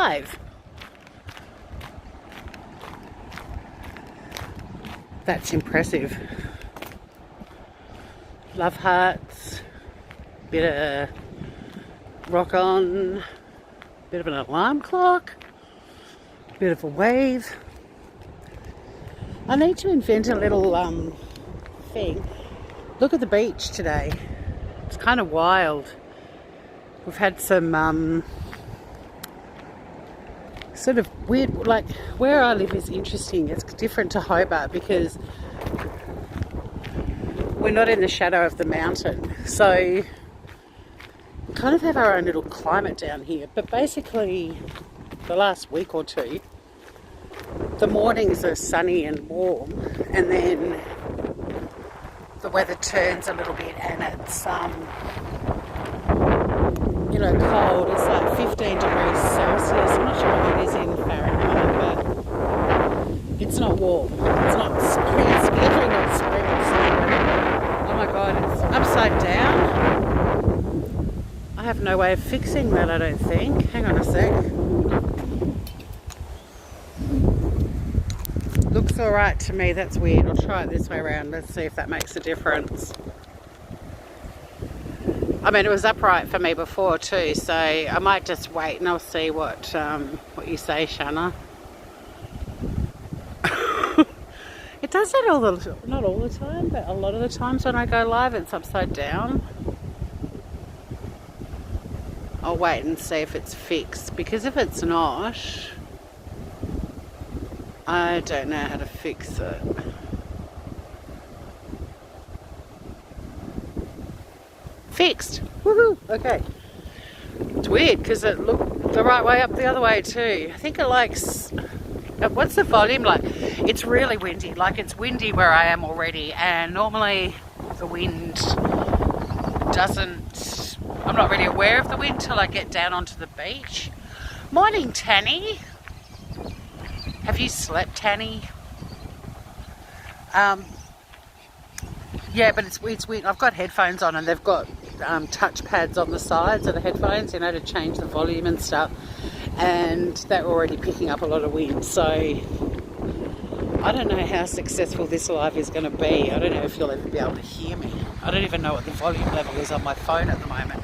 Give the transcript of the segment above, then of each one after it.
live. That's impressive. Love hearts, bit of rock on, bit of an alarm clock, bit of a wave. I need to invent a little thing. Look at the beach today. It's kind of wild. We've had some sort of weird, like where I live is interesting. It's different to Hobart because we're not in the shadow of the mountain. So we kind of have our own little climate down here. But basically the last week or two, the mornings are sunny and warm, and then the weather turns a little bit and it's cold. It's like 15 degrees Celsius. I'm not sure what it is in Fahrenheit, but it's not warm. It's not spring. It's literally not spring. Oh my god, it's upside down. I have no way of fixing that, I don't think. Hang on a sec. Looks alright to me. That's weird. I'll try it this way around. Let's see if that makes a difference. I mean, it was upright for me before too, so I might just wait and I'll see what you say, Shanna. It does that not all the time, but a lot of the times when I go live, it's upside down. I'll wait and see if it's fixed, because if it's not, I don't know how to fix it. Fixed. Woohoo! Okay. It's weird because it looked the right way up the other way too. I think it likes... What's the volume like? It's really windy. Like, it's windy where I am already, and normally the wind doesn't... I'm not really aware of the wind till I get down onto the beach. Morning, Tanny. Have you slept, Tanny? Yeah, but it's weird. I've got headphones on and they've got touch pads on the sides of the headphones, to change the volume and stuff. And they're already picking up a lot of wind. So I don't know how successful this live is going to be. I don't know if you'll ever be able to hear me. I don't even know what the volume level is on my phone at the moment.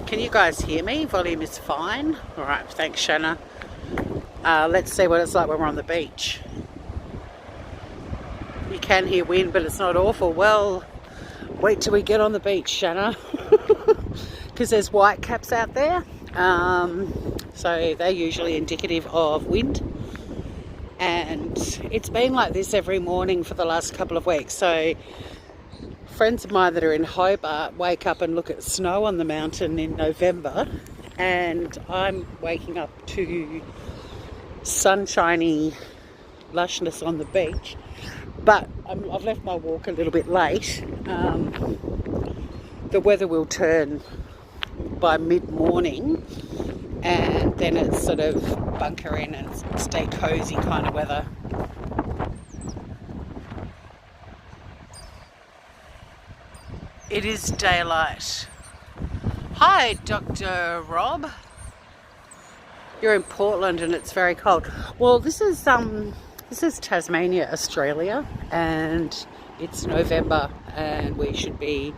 Can you guys hear me? Volume is fine. All right, thanks, Shanna. Let's see what it's like when we're on the beach. You can hear wind, but it's not awful. Well, wait till we get on the beach, Shanna, because there's white caps out there. So they're usually indicative of wind. And it's been like this every morning for the last couple of weeks. So friends of mine that are in Hobart wake up and look at snow on the mountain in November. And I'm waking up to sunshiny lushness on the beach. But I've left my walk a little bit late. The weather will turn by mid-morning, and then it's sort of bunker in and stay cozy kind of weather. It is daylight. Hi, Dr. Rob. You're in Portland and it's very cold. Well, this is Tasmania, Australia, and it's November, and we should be...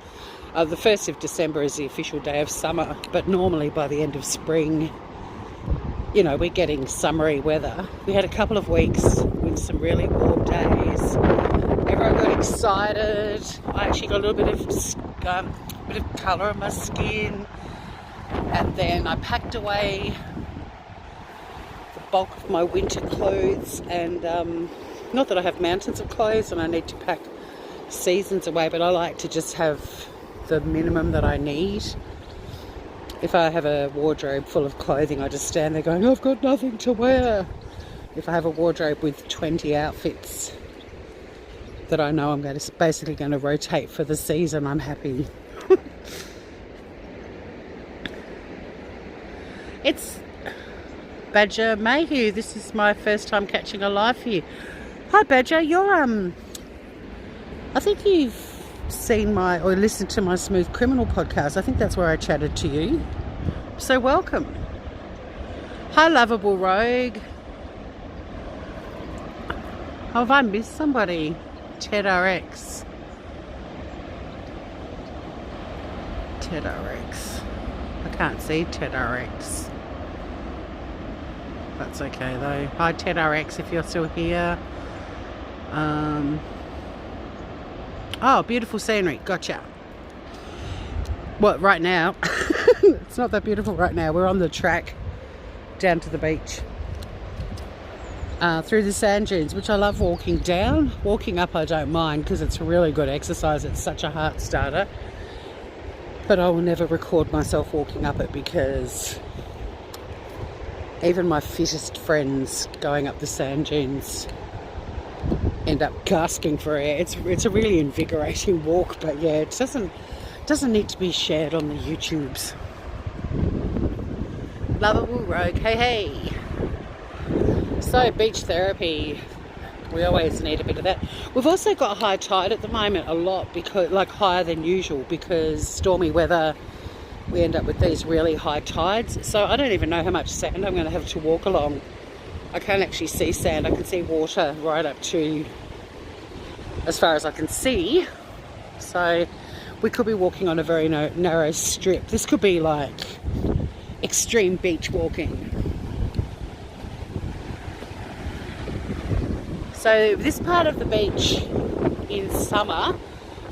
the 1st of December is the official day of summer, but normally by the end of spring, we're getting summery weather. We had a couple of weeks with some really warm days. Everyone got excited. I actually got a little bit of colour on my skin, and then I packed away the bulk of my winter clothes, and not that I have mountains of clothes and I need to pack seasons away, but I like to just have the minimum that I need. If I have a wardrobe full of clothing, I just stand there going, I've got nothing to wear. If I have a wardrobe with 20 outfits that I know I'm basically going to rotate for the season, I'm happy. It's Badger Mayhew. This is my first time catching a live for you. Hi Badger, you're I think you've seen or listened to my Smooth Criminal podcast. I think that's where I chatted to you. So welcome. Hi, Lovable Rogue. Oh, have I missed somebody? Ted RX. Ted RX. I can't see Ted RX. That's okay though. Hi Ted RX if you're still here. Oh, beautiful scenery. Gotcha. What, right now? It's not that beautiful right now. We're on the track down to the beach. Through the sand dunes, which I love walking down. Walking up I don't mind because it's really good exercise. It's such a heart starter. But I will never record myself walking up it because even my fittest friends going up the sand dunes end up gasping for air. It's a really invigorating walk, but yeah, it doesn't need to be shared on the YouTubes. Lovable Rogue, hey. So beach therapy, we always need a bit of that. We've also got high tide at the moment, a lot, because like higher than usual, because stormy weather. We end up with these really high tides. So I don't even know how much sand I'm going to have to walk along. I can't actually see sand. I can see water right up to as far as I can see. So we could be walking on a very narrow strip. This could be like extreme beach walking. So this part of the beach in summer,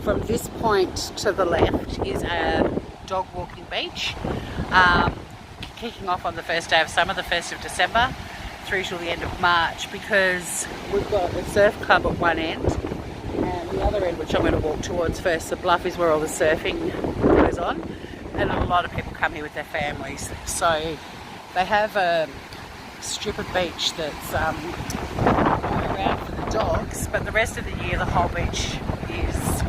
from this point to the left, is a dog walking beach, kicking off on the first day of summer, the 1st of December, through till the end of March, because we've got a surf club at one end, and the other end, which I'm going to walk towards first, the bluff, is where all the surfing goes on, and a lot of people come here with their families. So they have a strip of beach that's around for the dogs, but the rest of the year the whole beach is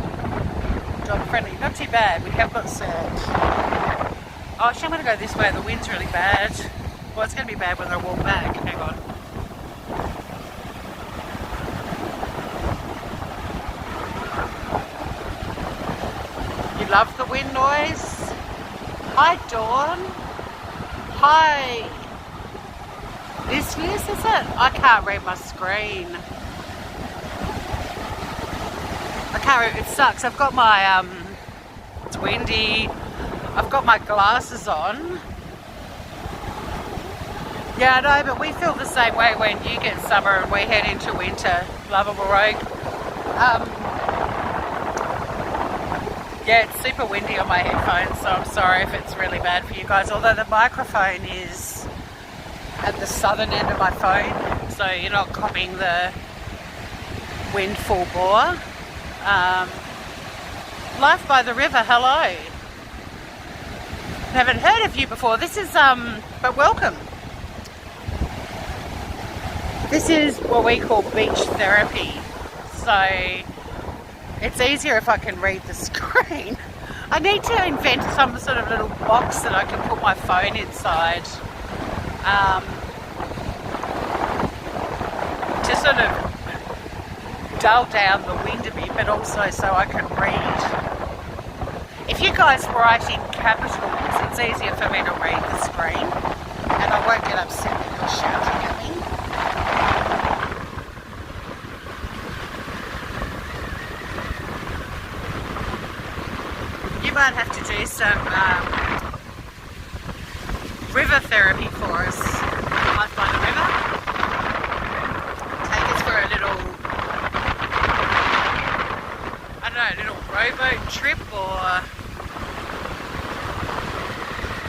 dog friendly. Not too bad. We have got sand. Oh, actually I'm going to go this way. The wind's really bad. Well, it's going to be bad when I walk back. Hang on. You love the wind noise? Hi Dawn. Hi. This is it? I can't read my screen. I can't read, it sucks. I've got my, it's windy. I've got my glasses on. Yeah, I know, but we feel the same way when you get summer and we head into winter. Lovable Rogue. Yeah, it's super windy on my headphones, so I'm sorry if it's really bad for you guys. Although the microphone is at the southern end of my phone, so you're not copying the wind full bore. Life by the river, hello. Haven't heard of you before. This is, but welcome. This is what we call beach therapy. So it's easier if I can read the screen. I need to invent some sort of little box that I can put my phone inside. To sort of dull down the wind a bit, but also so I can read. If you guys write in capitals, it's easier for me to read the screen, and I won't get upset that you're shouting at me. You might have to do some river therapy for us. Life by the river. Take us for a little, I don't know, a little rowboat trip, or...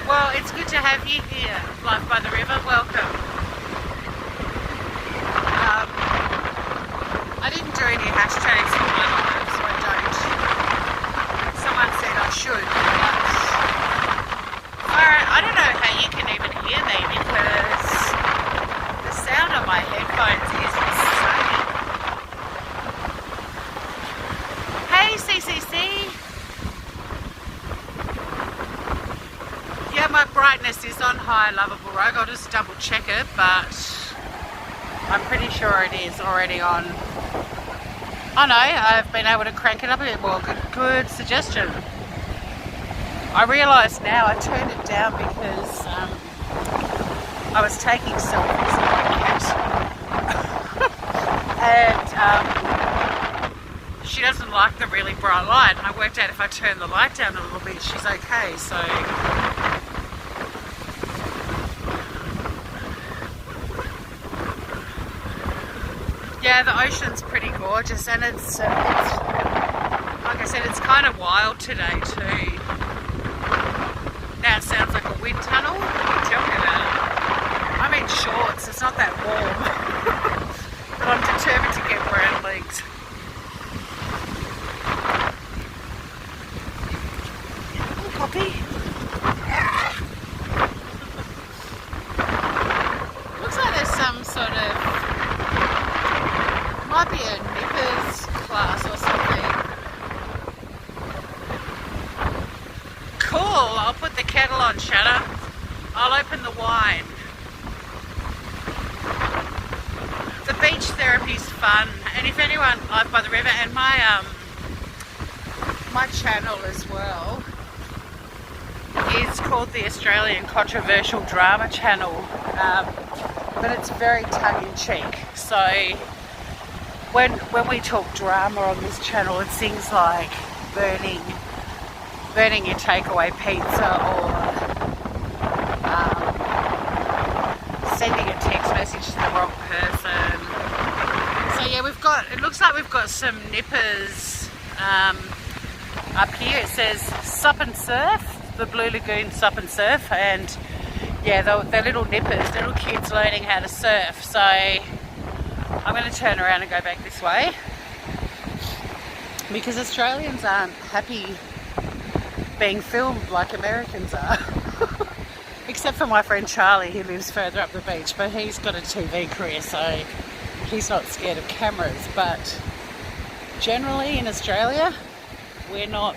Well, it's good to have you here, Life by the River. Welcome. I didn't do any hashtags for my live, so I don't. Someone said I should, but I don't know how you can even hear me because the sound on my headphones is insane. Hey, CCC. Yeah, my brightness is on high, Lovable Rogue. I'll just double check it, but I'm pretty sure it is already on. Oh no, I've been able to crank it up a bit more. Good suggestion. I realise now I turned it down because I was taking selfies with my cat. And she doesn't like the really bright light. And I worked out if I turn the light down a little bit, she's okay. So yeah, the ocean's pretty gorgeous, and it's like I said, it's kind of wild today too. Now it sounds like a wind tunnel. Tell me about it. I'm in shorts, it's not that warm. But I'm determined to get brown legs. Oh, Poppy. Looks like there's some sort of, might be a nippers class or something. Cool, I'll put the kettle on, Shadow. I'll open the wine. The beach therapy's fun, and if anyone live by the river, and my channel as well is called the Australian Controversial Drama Channel, but it's very tongue-in-cheek. So when we talk drama on this channel, it's things like burning your takeaway pizza, or sending a text message to the wrong person. So yeah, it looks like we've got some nippers up here. It says Sup and Surf, the Blue Lagoon Sup and Surf, and yeah, they're little nippers, little kids learning how to surf. So I'm going to turn around and go back this way, because Australians aren't happy being filmed like Americans are. Except for my friend Charlie, who lives further up the beach, but he's got a TV career, so he's not scared of cameras. But generally in Australia, we're not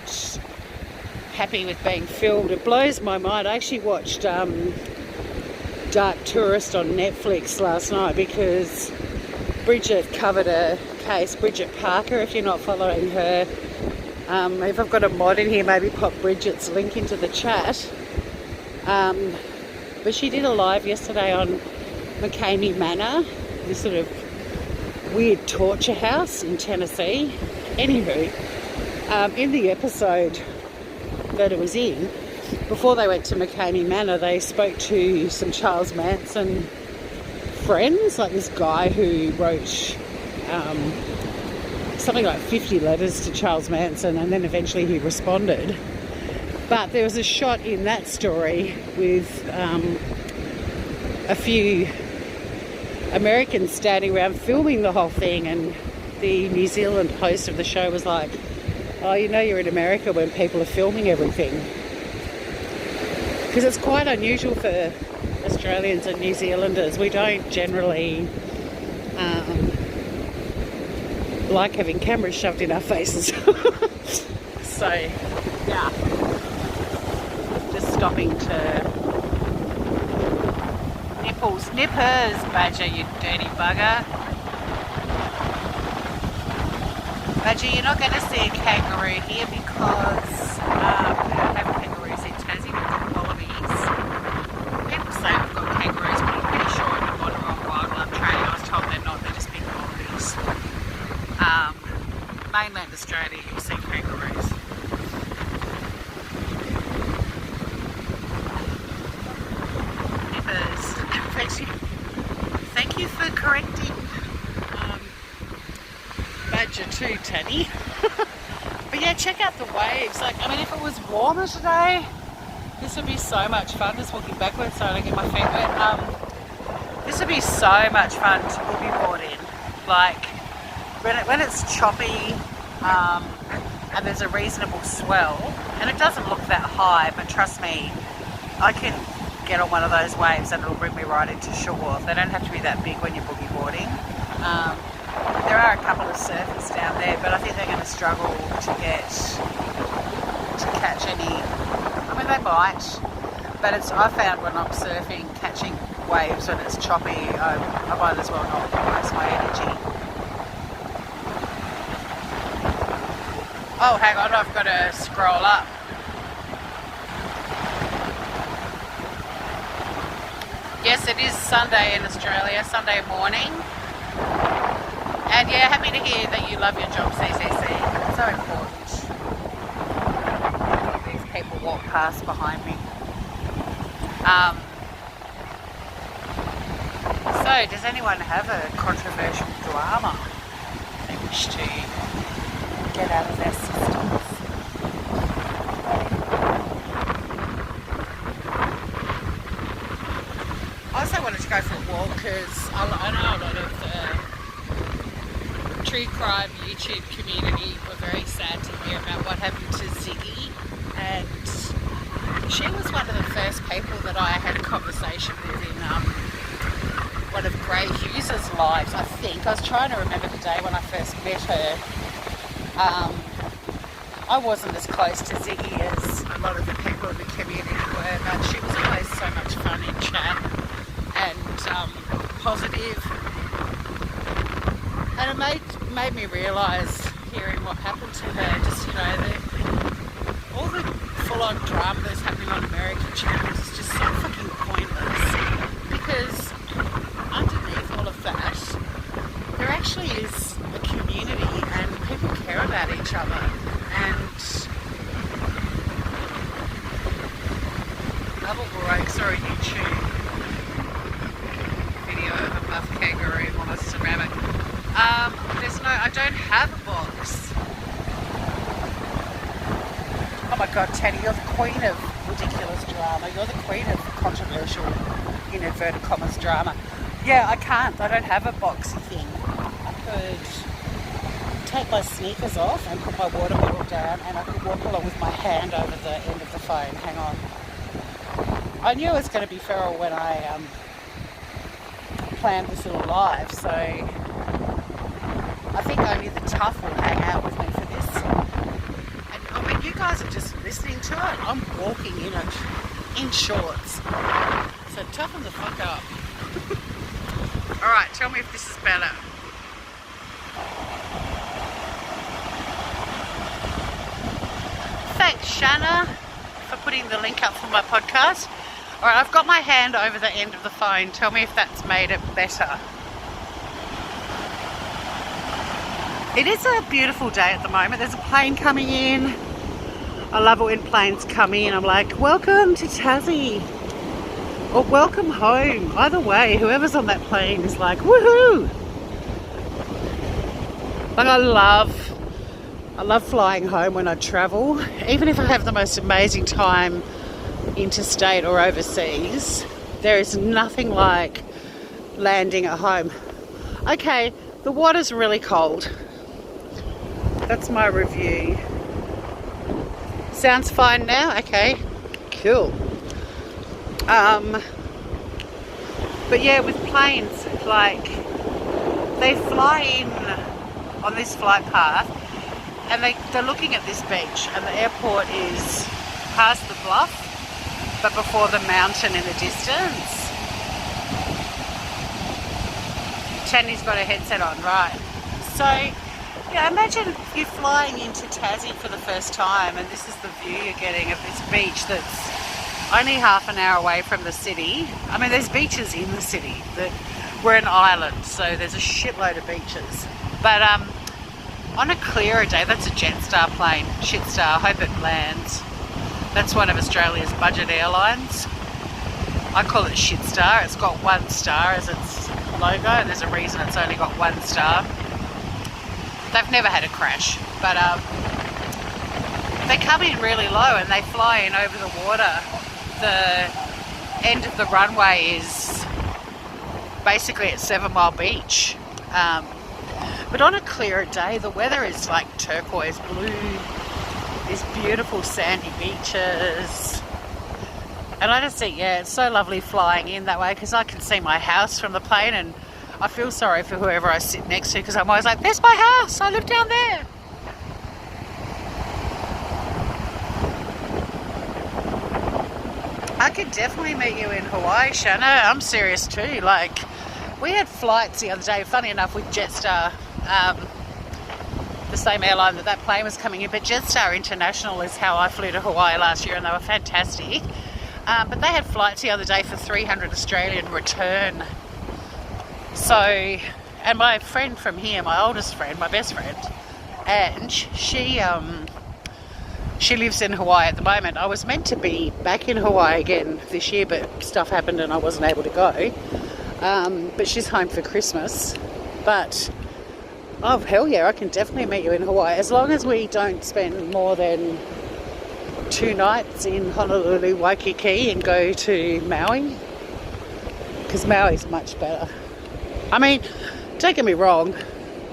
happy with being filmed. It blows my mind. I actually watched Dark Tourist on Netflix last night, because Bridget covered a case, Bridget Parker, if you're not following her. If I've got a mod in here, maybe pop Bridget's link into the chat. But she did a live yesterday on McCamey Manor, this sort of weird torture house in Tennessee. Anywho, in the episode that it was in, before they went to McCamey Manor, they spoke to some Charles Manson friends, like this guy who wrote something like 50 letters to Charles Manson, and then eventually he responded. But there was a shot in that story with a few Americans standing around filming the whole thing, and the New Zealand host of the show was like, oh, you know, you're in America when people are filming everything. Because it's quite unusual for Australians and New Zealanders. We don't generally like having cameras shoved in our faces. So, yeah. Just stopping to... Nippers, Badger, you dirty bugger. Badger, you're not going to see a kangaroo here because we don't have kangaroos in Tassie. We've got wallabies. People say we've got kangaroos, but I'm pretty sure in the Wollongong Wildlife Training I was told they're not, they're just big wallabies. Mainland Australia, you'll see kangaroos. Nippers. Thank you for correcting Badger too, Teddy. But yeah, check out the waves. Like, I mean, if it was warmer today, this would be so much fun. Just walking backwards so I don't get my feet wet. This would be so much fun to boogie board in. Like, when it's choppy and there's a reasonable swell, and it doesn't look that high, but trust me, I can get on one of those waves and it'll bring me right into shore. They don't have to be that big when you're boogie boarding. There are a couple of surfers down there, but I think they're going to struggle to catch any. I mean, they might, but I found when I'm surfing, catching waves when it's choppy, I might as well not waste my energy. Oh, hang on, I've got to scroll up. Yes, it is Sunday in Australia, Sunday morning. And yeah, happy to hear that you love your job, CCC. It's so important. These people walk past behind me. So, does anyone have a controversial drama they wish to get out of their systems? I also wanted to go for a walk because I know a lot of the true crime YouTube community were very sad to hear about what happened to Ziggy, and she was one of the first people that I had a conversation with in one of Gray Hughes's lives, I think. I was trying to remember the day when I first met her. I wasn't as close to Ziggy as a lot of the people in the community were, but she was always so much fun in chat and positive. And it made me realise, hearing what happened to her, just, you know, all the full-on drama that's happening on American channels is just so fucking pointless, because underneath all of that, there actually is a community and people care about each other. And Double Baroques are a YouTube video of a buff kangaroo on a ceramic. I don't have a box. Oh my god, Teddy, you're the queen of ridiculous drama. You're the queen of controversial, in inverted commas, drama. Yeah, I don't have a boxy thing. I could take my sneakers off and put my water bottle down, and I could walk along with my hand over the end of the phone. Hang on. I knew it was going to be feral when I planned this little live, so I think only the tough will hang out with me for this. And I mean, you guys are just listening to it. I'm walking in it, in shorts. So toughen the fuck up. Alright, tell me if this is better. Thanks, Shanna, for putting the link up for my podcast. Alright, I've got my hand over the end of the phone. Tell me if that's made it better. It is a beautiful day at the moment. There's a plane coming in. I love it when planes come in. I'm like, welcome to Tassie. Or welcome home. Either way, whoever's on that plane is like, woohoo! Like, I love flying home when I travel. Even if I have the most amazing time interstate or overseas, there is nothing like landing at home. Okay, the water's really cold. That's my review. Sounds fine now? Okay, cool. But yeah, with planes, like, they fly in on this flight path and they're looking at this beach, and the airport is past the bluff but before the mountain in the distance. Chandy's got her headset on, right? So yeah, imagine you're flying into Tassie for the first time and this is the view you're getting of this beach that's only half an hour away from the city. I mean, there's beaches in the city. We're an island, so there's a shitload of beaches. But on a clearer day, that's a Jetstar plane, Shitstar, I hope it lands. That's one of Australia's budget airlines. I call it Shitstar. It's got 1 star as its logo, and there's a reason it's only got 1 star. They've never had a crash, but they come in really low and they fly in over the water. The end of the runway is basically at 7 Mile Beach. But on a clearer day, the weather is like turquoise blue. These beautiful sandy beaches. And I just think, yeah, it's so lovely flying in that way because I can see my house from the plane, and I feel sorry for whoever I sit next to because I'm always like, there's my house, I live down there. I could definitely meet you in Hawaii, Shanna. I'm serious too. Like, we had flights the other day, funny enough, with Jetstar, the same airline that plane was coming in, but Jetstar International is how I flew to Hawaii last year, and they were fantastic. But they had flights the other day for 300 Australian return. So, and my friend from here, my oldest friend, my best friend, and she lives in Hawaii at the moment. I was meant to be back in Hawaii again this year, but stuff happened and I wasn't able to go. But she's home for Christmas. But, oh hell yeah, I can definitely meet you in Hawaii. As long as we don't spend more than 2 nights in Honolulu, Waikiki and go to Maui. Because Maui's much better. I mean, don't get me wrong,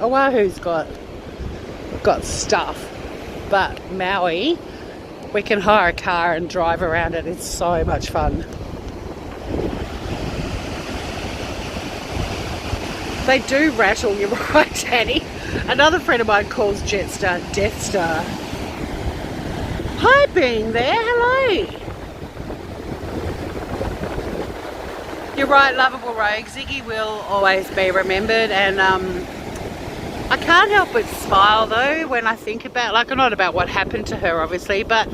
Oahu's got stuff. But Maui, we can hire a car and drive around it. It's so much fun. They do rattle, you're right, Danny. Another friend of mine calls Jetstar Death Star. Hi, being there. Hello. You're right, lovable rogue. Ziggy will always be remembered, and I can't help but smile though when I think about, like, not about what happened to her obviously, but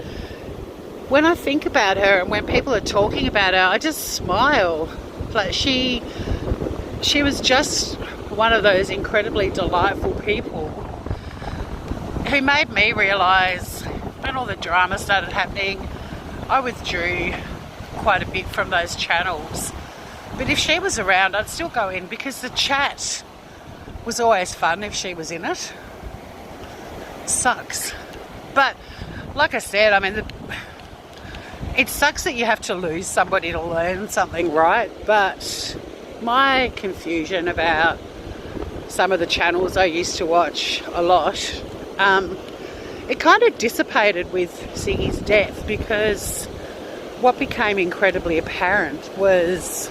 when I think about her and when people are talking about her, I just smile. Like she was just one of those incredibly delightful people who made me realise when all the drama started happening, I withdrew quite a bit from those channels. But if she was around, I'd still go in because the chat was always fun if she was in it. Sucks. But like I said, I mean, it sucks that you have to lose somebody to learn something, right? But my confusion about some of the channels I used to watch a lot, it kind of dissipated with Ziggy's death, because what became incredibly apparent was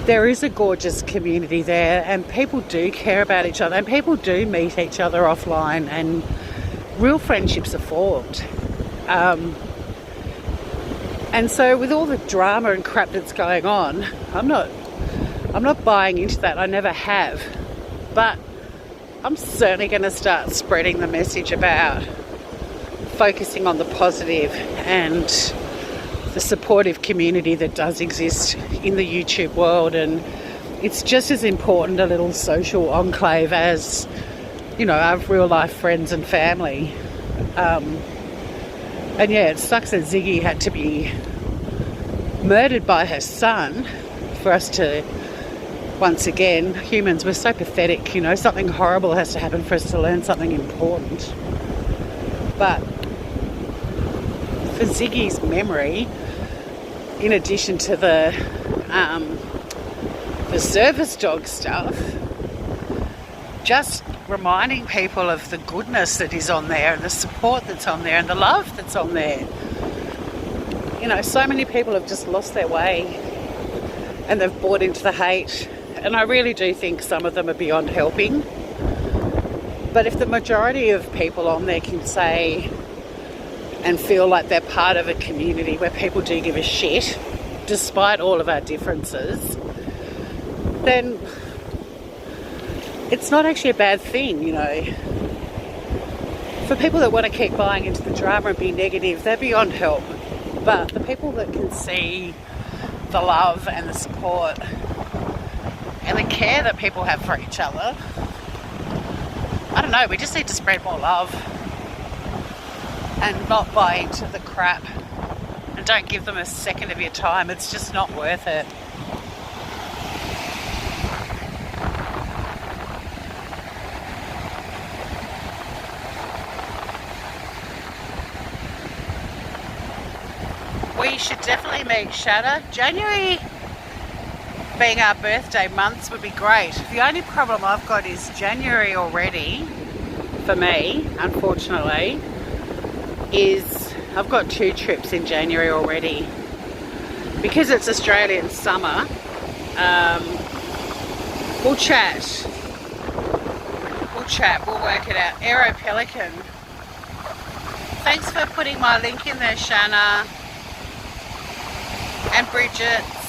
there is a gorgeous community there, and people do care about each other, and people do meet each other offline, and real friendships are formed. And so with all the drama and crap that's going on, I'm not buying into that. I never have. But I'm certainly going to start spreading the message about focusing on the positive and the supportive community that does exist in the YouTube world. And it's just as important a little social enclave as, you know, our real life friends and family. And yeah, it sucks that Ziggy had to be murdered by her son for us to, once again, humans, we're so pathetic, you know, something horrible has to happen for us to learn something important. But for Ziggy's memory, in addition to the service dog stuff, just reminding people of the goodness that is on there and the support that's on there and the love that's on there. You know, so many people have just lost their way and they've bought into the hate, and I really do think some of them are beyond helping. But if the majority of people on there can say and feel like they're part of a community where people do give a shit despite all of our differences, then it's not actually a bad thing, you know. For people that want to keep buying into the drama and be negative, they're beyond help. But the people that can see the love and the support and the care that people have for each other, I don't know, we just need to spread more love and not buy into the crap, and don't give them a second of your time. It's just not worth it. We should definitely meet Shatter. January being our birthday months would be great. The only problem I've got is January already, for me, unfortunately, is I've got 2 trips in January already. Because it's Australian summer, we'll chat. We'll work it out. Aero Pelican. Thanks for putting my link in there, Shanna. And Bridget's.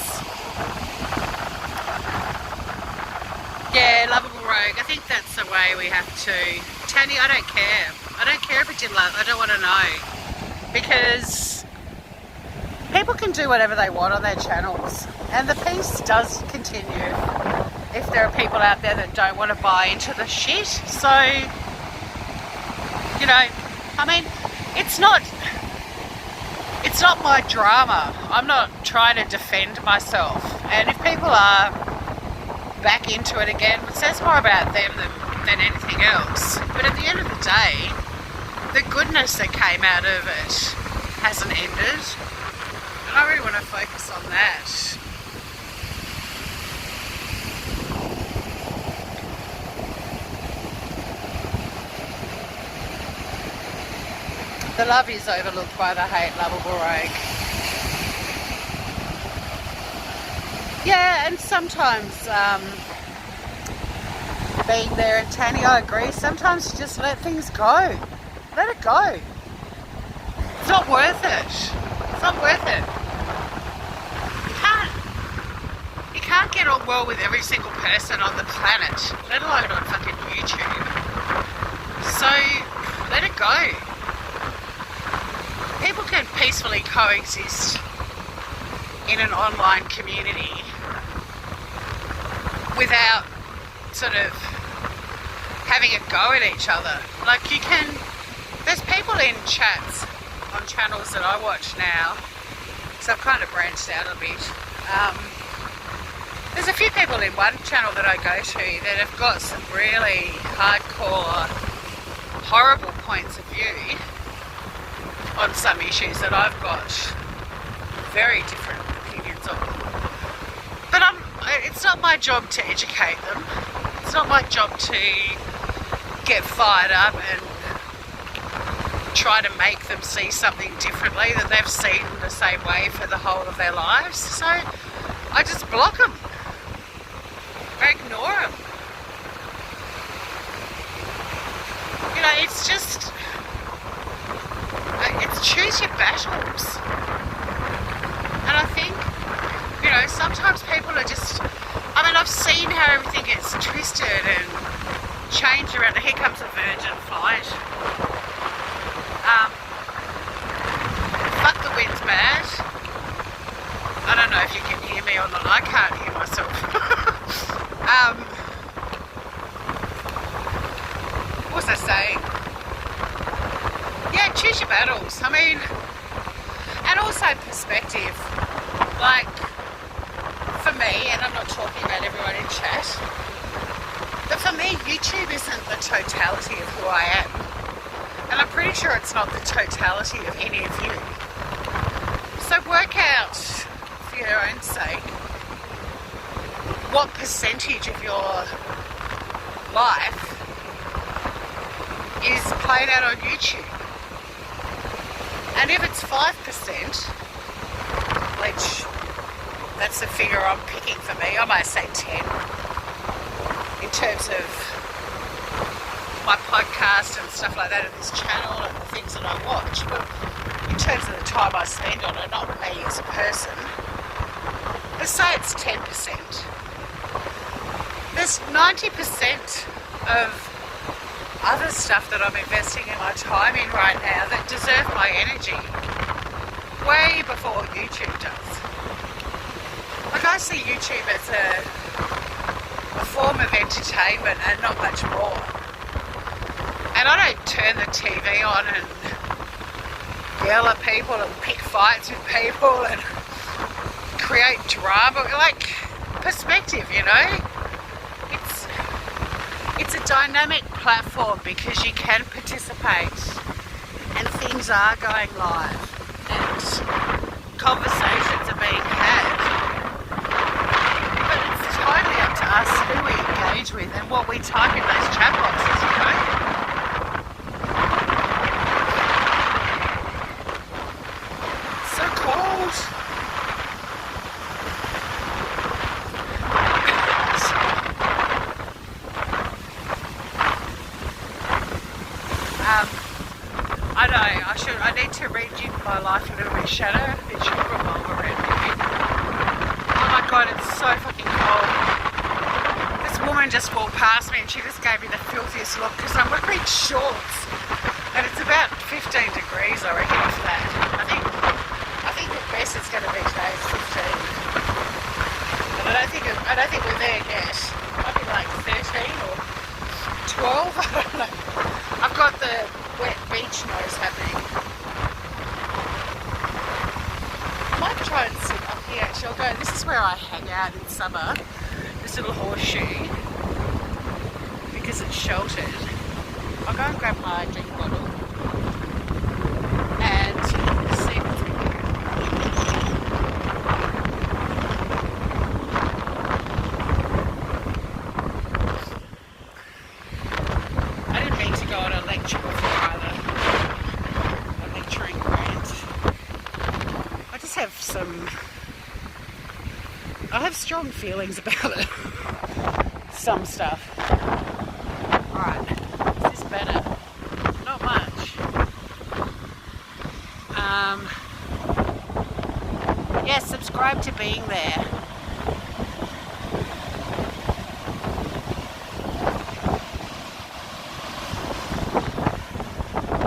Yeah, lovable rogue. I think that's the way we have to. Tanny, I don't care. I don't care if it did love. I don't want to know. Because people can do whatever they want on their channels, and the peace does continue if there are people out there that don't want to buy into the shit. So, you know, I mean, it's not my drama. I'm not trying to defend myself, and if people are back into it again, it says more about them than anything else. But at the end of the day, the goodness that came out of it hasn't ended, and I really want to focus on that. The love is overlooked by the hate, lovable rogue. Yeah, and sometimes being there, and Tanny, I agree, sometimes you just let things go. Let it go. It's not worth it. It's not worth it. You can't get on well with every single person on the planet, let alone on fucking YouTube. So let it go. People can peacefully coexist in an online community without sort of having a go at each other. Like, you can, there's people in chats on channels that I watch now, so I've kind of branched out a bit. There's a few people in one channel that I go to that have got some really hardcore, horrible points of view on some issues that I've got very different opinions on. But it's not my job to educate them. It's not my job to get fired up and try to make them see something differently that they've seen the same way for the whole of their lives. So I just block them. I ignore them. You know, it's just, it's choose your battles. And I think, you know, sometimes people are just, I mean, I've seen how everything gets twisted and changed around. Here comes a virgin flight. Fuck, the wind's bad. I don't know if you can hear me or not. I can't hear myself. What was I saying? Yeah, choose your battles. I mean, and also perspective. Like, for me, and I'm not talking about everyone in chat, but for me, YouTube isn't the totality of who I am. And I'm pretty sure it's not the totality of any of you. So work out, for your own sake, what percentage of your life is played out on YouTube. And if it's 5%, which that's the figure I'm picking for me, I might say 10, in terms of my podcast and stuff like that, and this channel and the things that I watch, but in terms of the time I spend on it, not me as a person, let's say it's 10%. There's 90% of other stuff that I'm investing in my time in right now that deserve my energy way before YouTube does. Like, I see YouTube as a form of entertainment and not much more. And I don't turn the TV on and yell at people and pick fights with people and create drama. Like, perspective, you know? It's a dynamic platform because you can participate and things are going live and conversations are being had. But it's totally up to us who we engage with and what we type in those chat boxes, you know? It's so cold. I need to rejig my life a little bit, Shadow. It should revolve around me. Oh my god, it's so fucking cold. This woman just walked past me and she just gave me the filthiest look because I'm wearing shorts. And it's about 15 degrees, I reckon, off that. I think think at best it's going to be today's 15. And I don't think we're there yet. Might be like 13 or 12. I don't know. I've got the wet beach nose happening. I might try and sit up here actually. I'll go. This is where I hang out in summer. This little horseshoe, because it's sheltered. I'll go and grab my drink bottle and see what's in here. I didn't mean to go on a lecture before either. A lecturing rant. I just have I have strong feelings about it. Some stuff. Alright, is this better? Not much. Yeah, subscribe to Being There.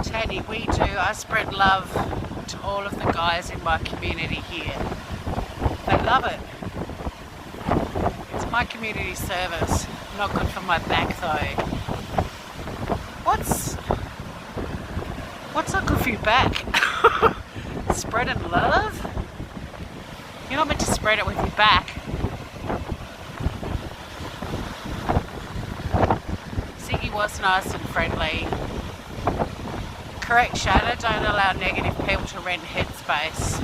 Teddy, I spread love to all of the guys in my community here. They love it. It's my community service. Not good for my back though. What's not good for your back? Spreading love? You're not meant to spread it with your back. Ziggy was nice and friendly. Correct, Shadow, don't allow negative people to rent headspace.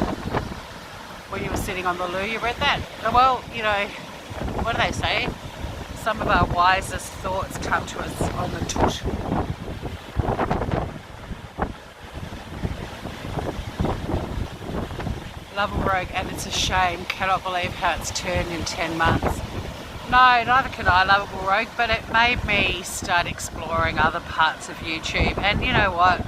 When you were sitting on the loo, you read that? Well, you know, what do they say? Some of our wisest thoughts come to us on the toot. Love a rogue, and it's a shame. Cannot believe how it's turned in 10 months. No, neither can I, Lovable Rogue, but it made me start exploring other parts of YouTube. And you know what?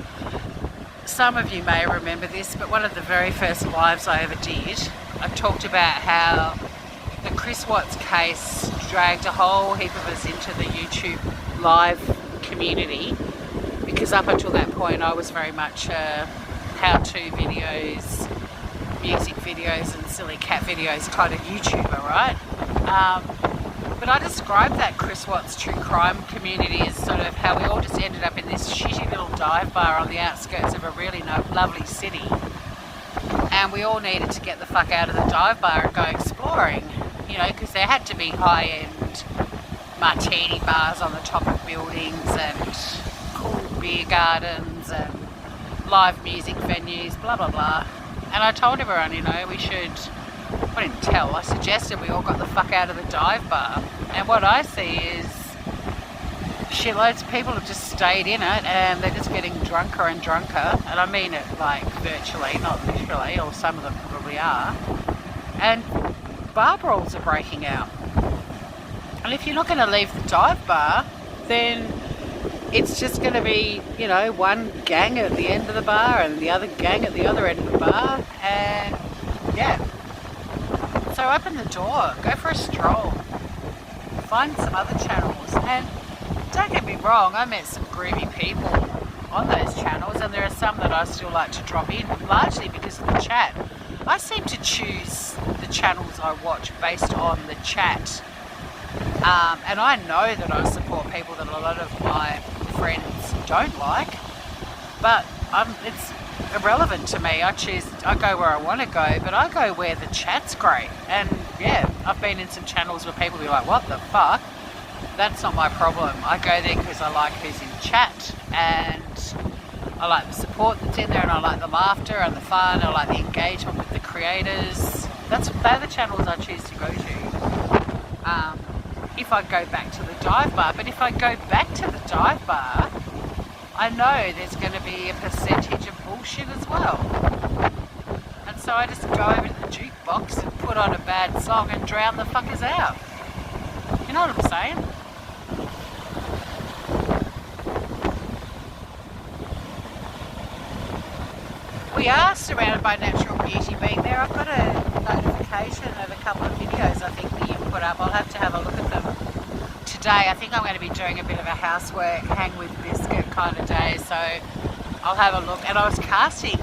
Some of you may remember this, but one of the very first lives I ever did, I talked about how the Chris Watts case dragged a whole heap of us into the YouTube live community, because up until that point I was very much how-to videos, music videos and silly cat videos kind of YouTuber, right? But I described that Chris Watts true crime community as sort of how we all just ended up in this shitty little dive bar on the outskirts of a really lovely city, and we all needed to get the fuck out of the dive bar and go exploring, you know, because there had to be high-end martini bars on the top of buildings and cool beer gardens and live music venues, blah blah blah. And I told everyone, you know, we should, I didn't tell, I suggested we all got the fuck out of the dive bar. And what I see is shitloads of people have just stayed in it and they're just getting drunker and drunker. And I mean it like virtually, not literally, or some of them probably are. And bar brawls are breaking out. And if you're not going to leave the dive bar, then it's just going to be, you know, one gang at the end of the bar and the other gang at the other end of the bar, and yeah. So open the door, go for a stroll, find some other channels, and don't get me wrong, I met some groovy people on those channels, and there are some that I still like to drop in, largely because of the chat. I seem to choose the channels I watch based on the chat. And I know that I support people that a lot of my friends don't like, but it's irrelevant to me. I go where I want to go, but I go where the chat's great. And yeah, I've been in some channels where people be like, what the fuck? That's not my problem. I go there because I like who's in chat, and I like the support that's in there, and I like the laughter and the fun, I like the engagement with the creators. They're the channels I choose to go to. If I go back to the dive bar. But if I go back to the dive bar, I know there's going to be a percentage of bullshit as well. And so I just go over to the jukebox and put on a bad song and drown the fuckers out. You know what I'm saying? We are surrounded by natural beauty being there. I've got a notification of a couple of videos I think that you've put up. I'll have to have a look at them today. I think I'm going to be doing a bit of a housework, hang with biscuit kind of day, so I'll have a look. And I was casting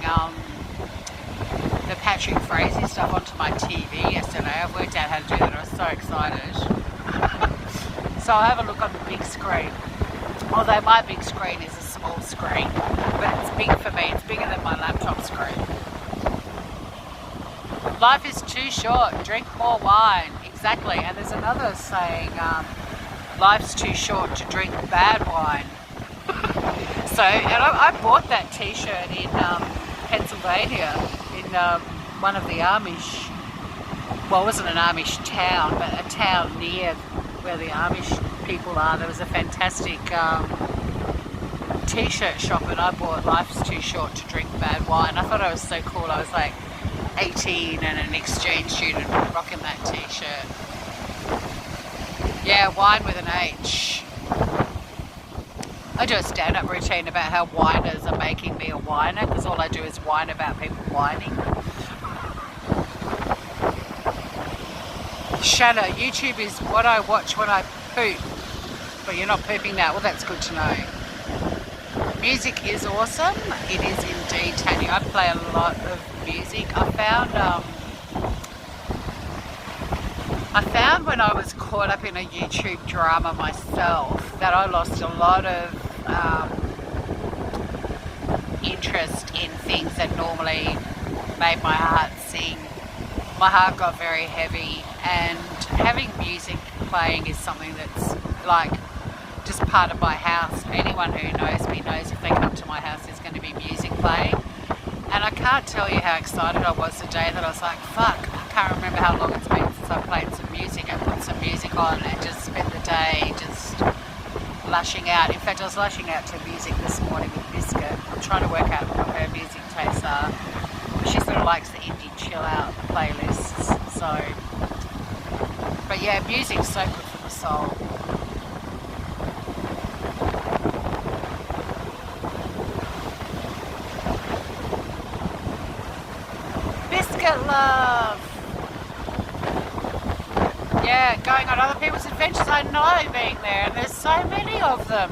the Patrick Frazee stuff onto my TV yesterday. I've worked out how to do that. I was so excited. So I'll have a look on the big screen. Although my big screen is a small screen, but it's big for me. It's bigger than my laptop screen. Life is too short. Drink more wine. Exactly. And there's another saying, life's too short to drink bad wine. So, and I bought that t-shirt in Pennsylvania, in one of the Amish, well, it wasn't an Amish town, but a town near where the Amish people are. There was a fantastic t-shirt shop, and I bought Life's Too Short to Drink Bad Wine. I thought it was so cool. I was like 18 and an exchange student rocking that t-shirt. Yeah, wine with an H. I do a stand-up routine about how whiners are making me a whiner, because all I do is whine about people whining. Shanna, YouTube is what I watch when I poop. But you're not pooping now. Well, that's good to know. Music is awesome. It is indeed, Tanya. I play a lot of music. I found when I was caught up in a YouTube drama myself that I lost a lot of interest in things that normally made my heart sing. My heart got very heavy, and having music playing is something that's like just part of my house. Anyone who knows me knows if they come to my house there's going to be music playing. And I can't tell you how excited I was the day that I was like, fuck, I can't remember how long it's been since I played some music. I put some music on and just spent the day just lushing out. In fact, I was lushing out to music this morning with Biscuit. I'm trying to work out what her music tastes are. She sort of likes the indie chill out playlists. So, but yeah, music's so good for the soul. Biscuit love. Yeah, going on other people's adventures. I know, being there, and there's so many of them.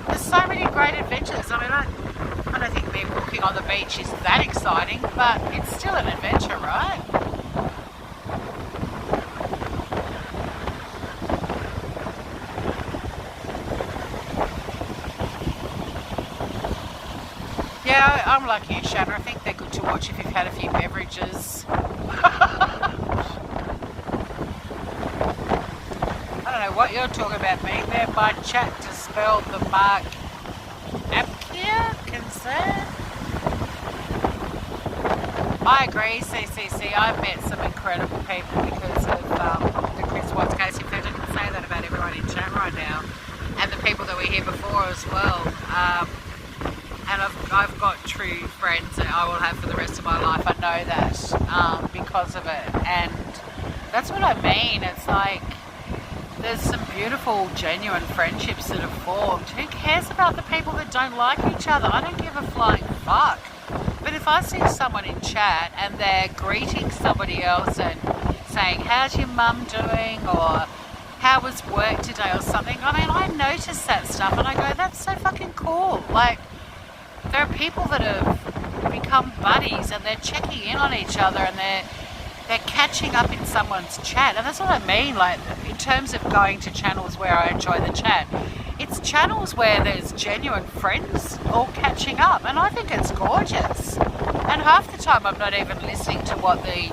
There's so many great adventures. I mean, I don't think me walking on the beach is that exciting, but it's still an adventure, right? Yeah, I'm like you, Shanna. I think they're good to watch if you've had a few beverages. I don't know what you're talking about, being there by chat to spell the mark Apkia concern. I agree, CCC. I've met some incredible people because of the Chris Watts case. In fact, I can say that about everyone in chat right now, and the people that were here before as well. And I've got true friends that I will have for the rest of my life. I know that because of it, and that's what I mean. It's like there's some beautiful, genuine friendships that have formed. Who cares about the people that don't like each other? I don't give a flying fuck. But if I see someone in chat and they're greeting somebody else and saying, how's your mum doing? Or how was work today or something? I mean, I notice that stuff and I go, that's so fucking cool. Like, there are people that have become buddies and they're checking in on each other and they're catching up in someone's chat. And that's what I mean, like, in terms of going to channels where I enjoy the chat. It's channels where there's genuine friends all catching up, and I think it's gorgeous. And half the time I'm not even listening to what the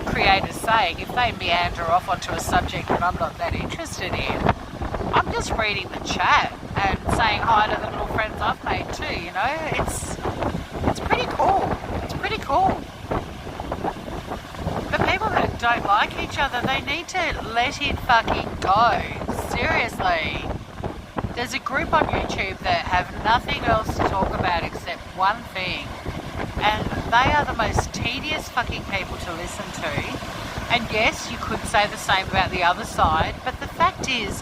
creator's saying. If they meander off onto a subject that I'm not that interested in, I'm just reading the chat and saying hi to the little friends I've made too, you know? It's pretty cool. It's pretty cool. The people that don't like each other, they need to let it fucking go. Seriously. There's a group on YouTube that have nothing else to talk about except one thing. And they are the most tedious fucking people to listen to. And yes, you could say the same about the other side, but the fact is,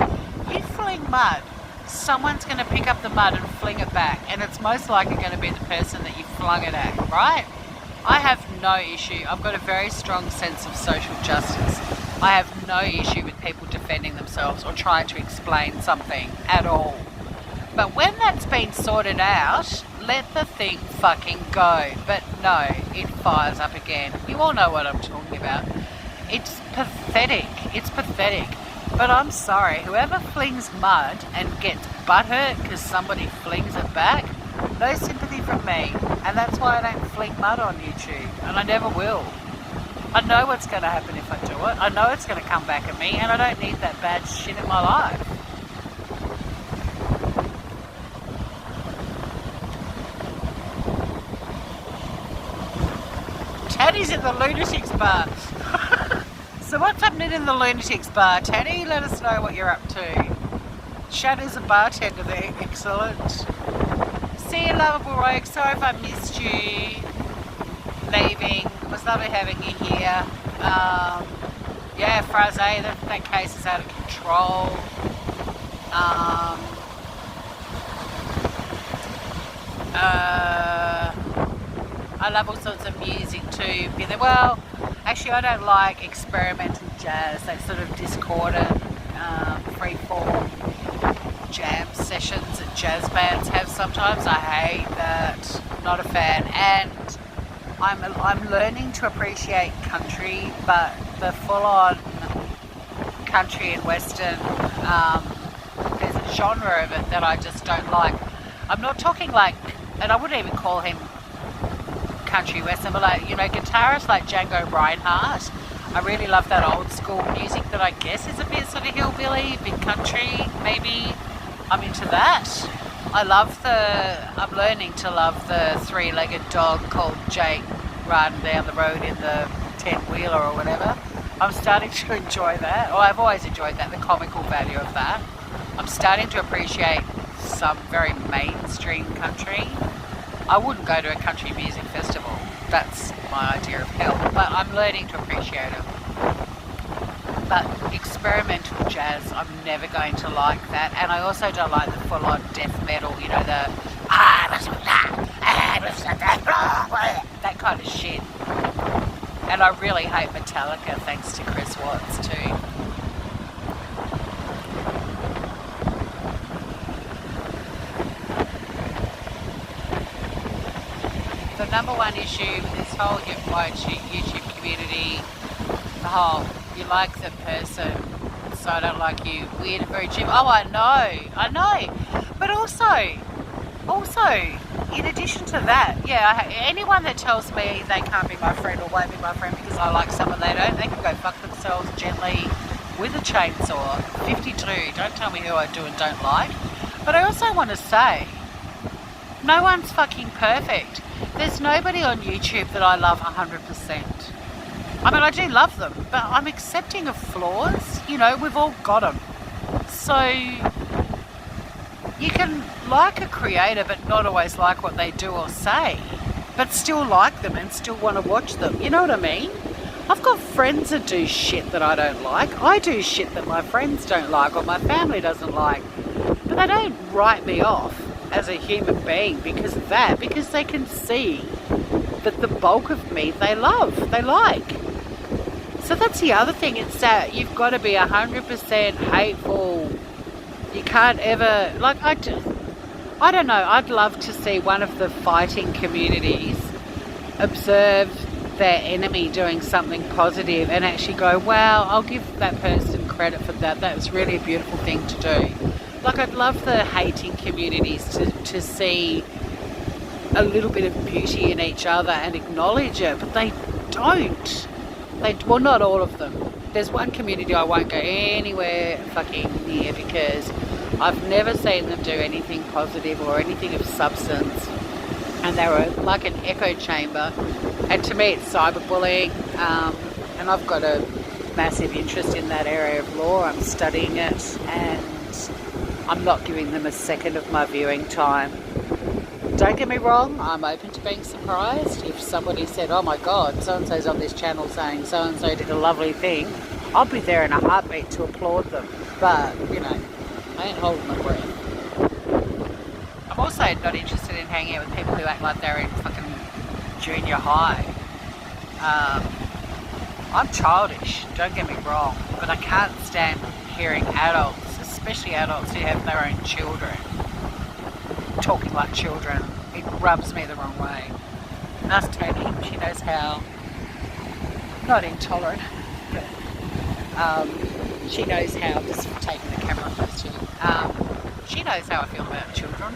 you fling mud, someone's going to pick up the mud and fling it back, and it's most likely going to be the person that you flung it at, right? I have no issue. I've got a very strong sense of social justice. I have no issue with people defending themselves or trying to explain something at all. But when that's been sorted out, let the thing fucking go. But no, it fires up again. You all know what I'm talking about. It's pathetic. It's pathetic. But I'm sorry, whoever flings mud and gets butthurt because somebody flings it back, no sympathy from me. And that's why I don't fling mud on YouTube. And I never will. I know what's going to happen if I do it. I know it's going to come back at me, and I don't need that bad shit in my life. Taddy's in the Lunatics bar. So what's happening in the Lunatics bar, Taddy? Let us know what you're up to. Shadow's a bartender there. Excellent. See you, lovable rogue. Sorry if I missed you leaving. It was lovely having you here. Yeah, Fraze, that case is out of control. I love all sorts of music too. Well, actually I don't like experimental jazz, that sort of discordant, free-form jam sessions that jazz bands have sometimes. I hate that. Not a fan. And I'm learning to appreciate country, but the full-on country and western, there's a genre of it that I just don't like. I'm not talking like, and I wouldn't even call him country western, but like, you know, guitarists like Django Reinhardt. I really love that old school music that I guess is a bit sort of hillbilly, a bit country, maybe. I'm into that. I'm learning to love the three-legged dog called Jake riding down the road in the 10-wheeler or whatever. I'm starting to enjoy that. Well, I've always enjoyed that, the comical value of that. I'm starting to appreciate some very mainstream country. I wouldn't go to a country music festival. That's my idea of hell. But I'm learning to appreciate it. But experimental jazz, I'm never going to like that. And I also don't like the full-on death metal, you know, the that kind of shit. And I really hate Metallica, thanks to Chris Watts too. The number one issue with this whole YouTube community, the whole, you like the person, so I don't like you, weird and very cheap. Oh, I know. But also, in addition to that, yeah, anyone that tells me they can't be my friend or won't be my friend because I like someone they don't, they can go fuck themselves gently with a chainsaw. 52, don't tell me who I do and don't like. But I also want to say, no one's fucking perfect. There's nobody on YouTube that I love 100%. I mean, I do love them, but I'm accepting of flaws. You know, we've all got them. So you can like a creator but not always like what they do or say, but still like them and still want to watch them. You know what I mean? I've got friends that do shit that I don't like. I do shit that my friends don't like or my family doesn't like. But they don't write me off as a human being because of that, because they can see that the bulk of me they love, they like. So that's the other thing, it's that you've got to be 100% hateful. You can't ever, like, I don't know, I'd love to see one of the fighting communities observe their enemy doing something positive and actually go, wow, I'll give that person credit for that. That was really a beautiful thing to do. Like, I'd love the hating communities to see a little bit of beauty in each other and acknowledge it, but they don't. Well, not all of them. There's one community I won't go anywhere fucking near because I've never seen them do anything positive or anything of substance. And they were like an echo chamber. And to me, it's cyberbullying. And I've got a massive interest in that area of law. I'm studying it, and I'm not giving them a second of my viewing time. Don't get me wrong, I'm open to being surprised. If somebody said, oh my God, so-and-so's on this channel saying so-and-so did a lovely thing, I'll be there in a heartbeat to applaud them. But, you know, I ain't holding my breath. I'm also not interested in hanging out with people who act like they're in fucking junior high. I'm childish, don't get me wrong, but I can't stand hearing adults, especially adults who have their own children, talking like children it rubs me the wrong way. Ask Tony, she knows how, not intolerant, but she knows how, just taking the camera off this too. She knows how I feel about children.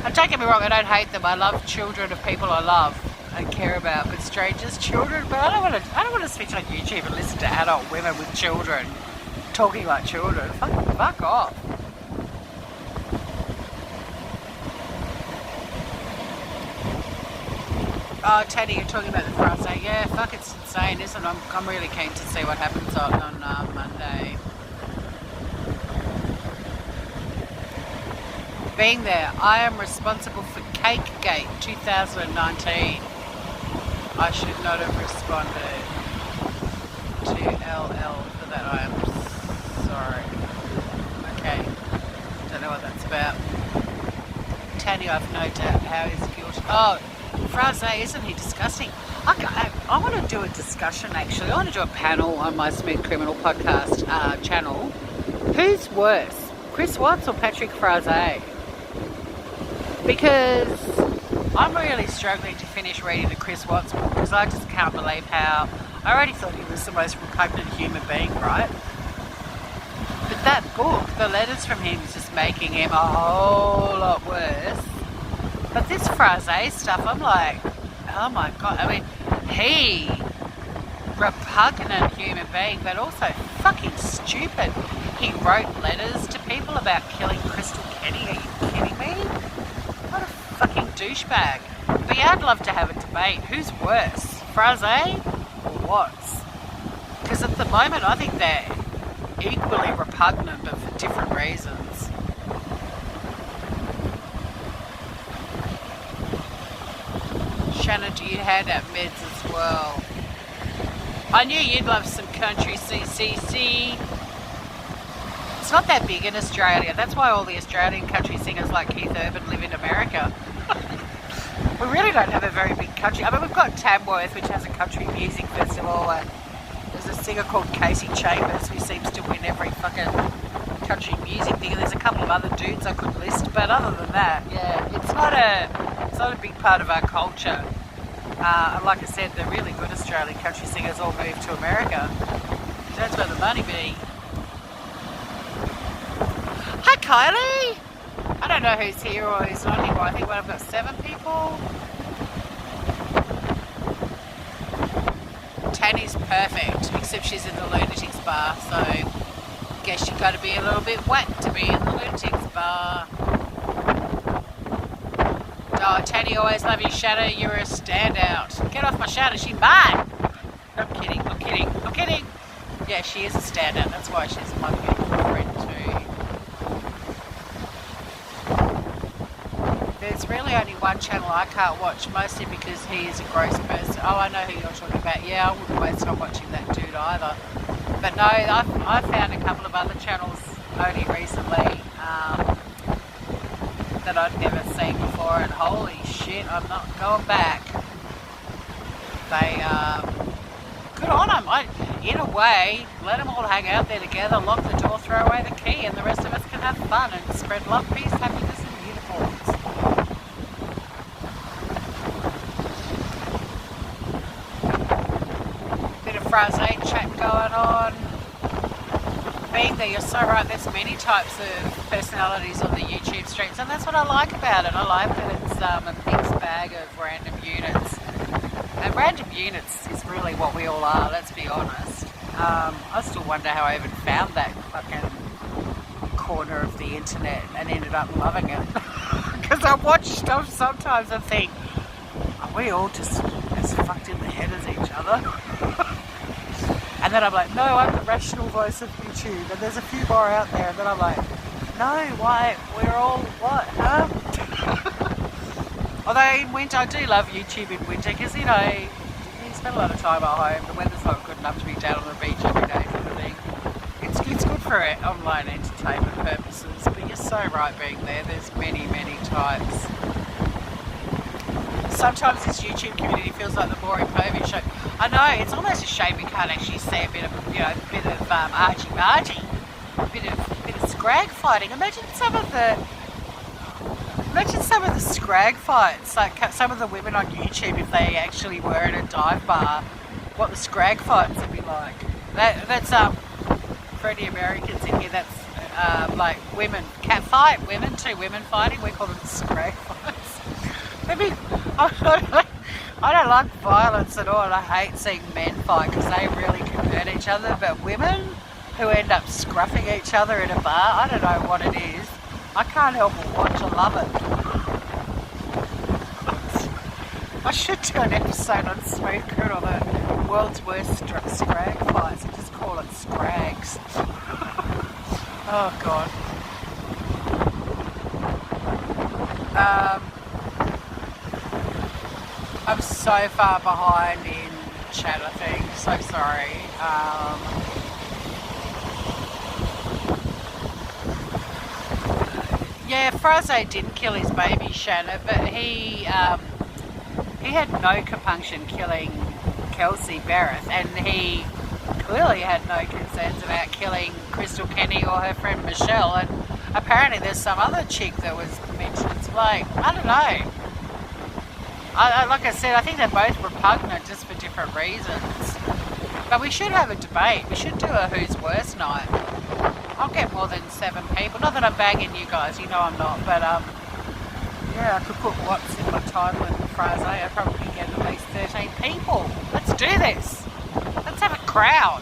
And don't get me wrong, I don't hate them. I love children of people I love and care about, but strangers, children. But I don't want to switch on YouTube and listen to adult women with children talking like children. Fuck off. Oh, Teddy, you're talking about the Friday. Yeah, fuck, it's insane, isn't it? I'm really keen to see what happens on Monday. Being there, I am responsible for Cakegate 2019. I should not have responded to LL for that. I am sorry. Okay, don't know what that's about. Tanny, I've no doubt how he's guilty. Oh, Fraze, isn't he disgusting? I want to do a discussion actually. I want to do a panel on my Smooth Criminal podcast channel. Who's worse, Chris Watts or Patrick Fraze? Because I'm really struggling to finish reading the Chris Watts book because I just can't believe how I already thought he was the most repugnant human being, right? But that book, the letters from him, is just making him a whole lot worse. But this Fraze stuff, I'm like, oh my god. I mean, he, repugnant human being, but also fucking stupid. He wrote letters to people about killing Crystal Kenny. Are you kidding me? What a fucking douchebag. But yeah, I'd love to have a debate. Who's worse, Fraze or Watts? Because at the moment, I think they're equally repugnant, but for different reasons. Shannon, do you hand out meds as well? I knew you'd love some country CCC. It's not that big in Australia. That's why all the Australian country singers like Keith Urban live in America. We really don't have a very big country. I mean, we've got Tamworth, which has a country music festival, and there's a singer called Casey Chambers who seems to win every fucking country music thing, and there's a couple of other dudes I could list, but other than that, yeah, it's not a big part of our culture. And like I said, the really good Australian country singers all moved to America. That's where the money be. Hi Kylie! I don't know who's here or who's not here. I think I've got 7 people. Tanny's perfect, except she's in the lunatics bar, so guess you got to be a little bit wet to be in the lunatics bar. Oh, Tanny, always love you, Shadow. You're a standout. Get off my Shadow. She's mine. I'm kidding. Yeah, she is a standout. That's why she's my beautiful friend too. There's really only one channel I can't watch, mostly because he is a gross person. Oh, I know who you're talking about. Yeah, I wouldn't waste time watching that dude either. But no, I've found a couple of other channels only recently that I'd never seen before, and holy shit, I'm not going back. They, good on them. In a way, let them all hang out there together, lock the door, throw away the key, and the rest of us can have fun and spread love, peace, happiness, and unicorns. Bit of Fraze chat going on. Being there, you're so right, there's many types of personalities on the YouTube streams, and that's what I like about it. I like that it's a mixed bag of random units. And random units is really what we all are, let's be honest. I still wonder how I even found that fucking corner of the internet and ended up loving it. Because I watch stuff sometimes and think, are we all just as fucked in the head as each other? And then I'm like, no, I'm the rational voice of YouTube. And there's a few more out there. And then I'm like, no, why? We're all, what? Huh? Although in winter, I do love YouTube in winter because, you know, you spend a lot of time at home. The weather's not good enough to be down on the beach every day sort of thing. It's good for online entertainment purposes. But you're so right being there. There's many, many types. Sometimes this YouTube community feels like the Maury Povich show. I know, it's almost a shame we can't actually see a bit of, argy-bargy, a bit of scrag fighting. Imagine some of the Imagine some of the scrag fights, like some of the women on YouTube, if they actually were in a dive bar, what the scrag fights would be like. That's for any Americans in here, that's like women, cat fight, two women fighting, we call them scrag fights. Maybe, I don't like violence at all, and I hate seeing men fight because they really can hurt each other, but women who end up scruffing each other in a bar, I don't know what it is. I can't help but watch, I love it. I should do an episode on Smooth Criminal, the world's worst scrag fights, and just call it scrags. Oh God. I'm so far behind in chat, I think. So sorry. Yeah, Fraze didn't kill his baby, Shanna, but he had no compunction killing Kelsey Barrett, and he clearly had no concerns about killing Crystal Kenny or her friend Michelle, and apparently there's some other chick that was mentioned. It's like, I don't know. Like I said, I think they're both repugnant just for different reasons. But we should have a debate. We should do a who's worse night. I'll get more than 7 people. Not that I'm bagging you guys, you know I'm not. But yeah, I could put what's in my title and the phrase. I'd probably get at least 13 people. Let's do this. Let's have a crowd.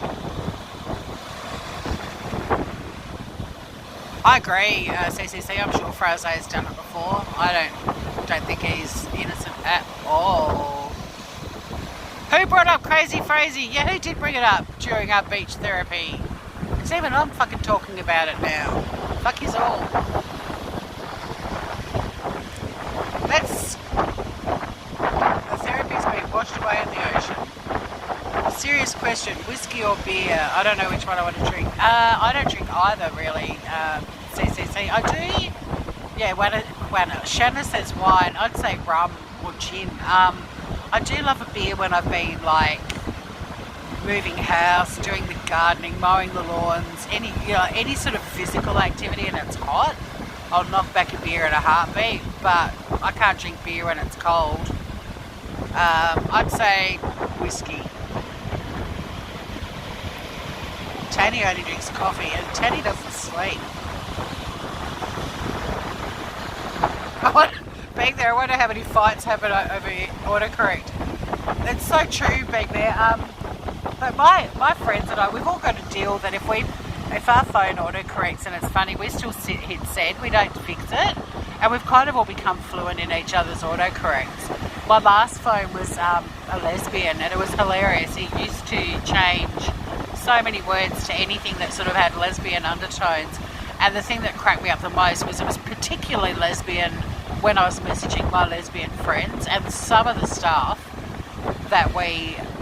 I agree, CCC. I'm sure Fraze has done it before. I don't think he's innocent at all. Who brought up Crazy Frazee? Yeah, who did bring it up during our beach therapy? Because even I'm fucking talking about it now. Fuck yous all. The therapy's been washed away in the ocean. Serious question, whiskey or beer? I don't know which one I want to drink. I don't drink either, really. CCC. I do. Yeah, when Shanna says wine, I'd say rum or gin. I do love a beer when I've been like moving house, doing the gardening, mowing the lawns, any sort of physical activity and it's hot. I'll knock back a beer in a heartbeat, but I can't drink beer when it's cold. I'd say whiskey. Tanny only drinks coffee and Tanny doesn't sleep. Being there, I wonder how many fights happen over autocorrect. It's so true, being there. But my friends and I, we've all got a deal that if our phone autocorrects and it's funny, we still hit send, we don't fix it. And we've kind of all become fluent in each other's autocorrects. My last phone was a lesbian and it was hilarious. It used to change so many words to anything that sort of had lesbian undertones. And the thing that cracked me up the most was it was particularly lesbian when I was messaging my lesbian friends, and some of the stuff that me and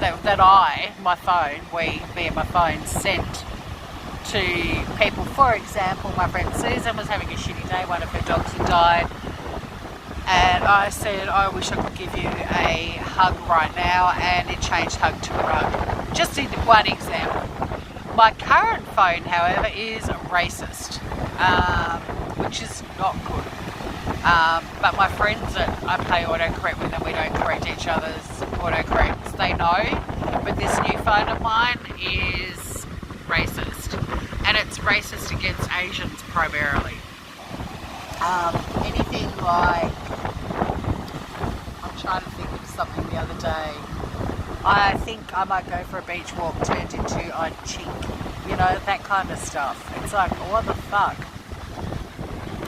my phone sent to people. For example, my friend Susan was having a shitty day, one of her dogs had died, and I said, I wish I could give you a hug right now, and it changed hug to a rug. Just in one example. My current phone, however, is racist, which is not good. But my friends that I play autocorrect with and we don't correct each other's autocorrects, they know. But this new phone of mine is racist. And it's racist against Asians primarily. Anything like, I'm trying to think of something the other day. I think I might go for a beach walk turned into a chink. You know, that kind of stuff. It's like, what the fuck?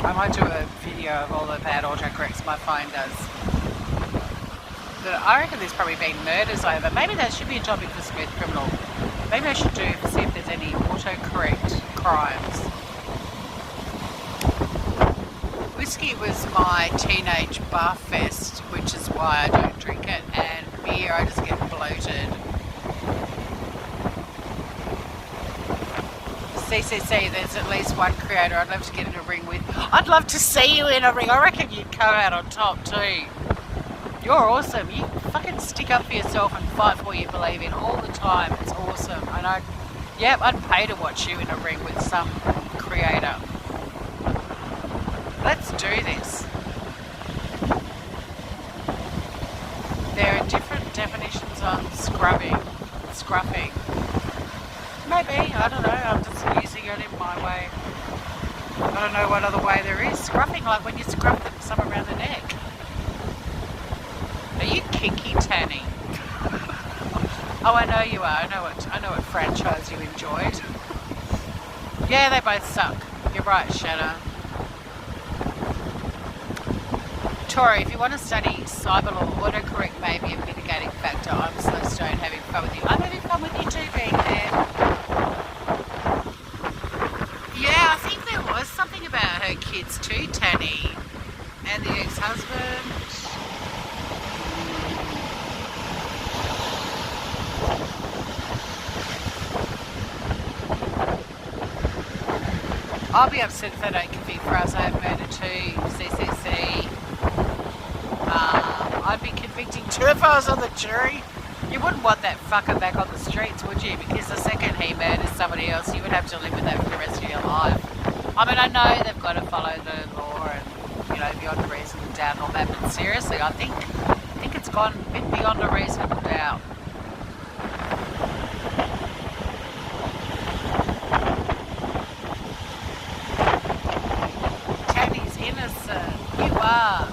I might do a video of all the bad autocorrects my phone does. But I reckon there's probably been murders over. Maybe that should be a topic for Smooth Criminal. Maybe I should see if there's any autocorrect crimes. Whiskey was my teenage bar fest, which is why I don't drink it, and beer, I just get bloated. CCC, there's at least one creator I'd love to get in a ring with. I'd love to see you in a ring. I reckon you'd come out on top too. You're awesome. You fucking stick up for yourself and fight for what you believe in all the time. It's awesome. And I'd pay to watch you in a ring with some creator. Let's do this. definitions on scruffing. Maybe, I don't know, I'm just using it in my way. I don't know what other way there is. Scruffing, like when you scruff them some around the neck. Are you kinky, Tanny? Oh, I know you are. I know what franchise you enjoyed. Yeah, they both suck. You're right, Shanna. Tori, if you want to study cyber law, autocorrect may be a mitigating factor. I'm so stoned having fun with you. I'm having fun with you too, being there. Yeah, I think there was something about her kids too, Tanny. And the ex-husband. I'll be upset if they don't convict for us. I have murder too, CCC. I'd be convicting too if I was on the jury. You wouldn't want that fucker back on the streets, would you? Because the second he murders somebody else, you would have to live with that for the rest of your life. I mean, I know they've got to follow the law and, you know, beyond a reasonable doubt and all that, but seriously, I think it's gone a bit beyond a reasonable doubt. Tanny's innocent. You are.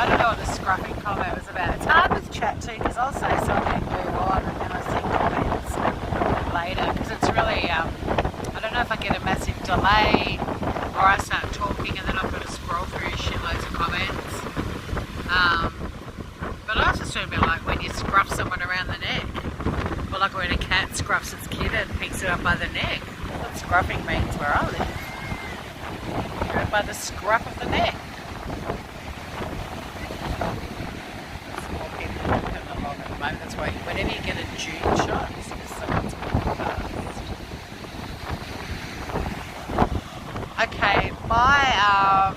I don't know what the scruffing comment was about. It's hard with chat too, because I'll say something and move on, and then I see comments later, because it's really, I don't know if I get a massive delay, or I start talking and then I've got to scroll through shitloads of comments. But I was just talking about like when you scruff someone around the neck, or like when a cat scruffs its kid and picks it up by the neck. That's what scruffing means where I live. You know, by the scruff of the neck. That's why whenever you get a June shot, it's because someone's okay, my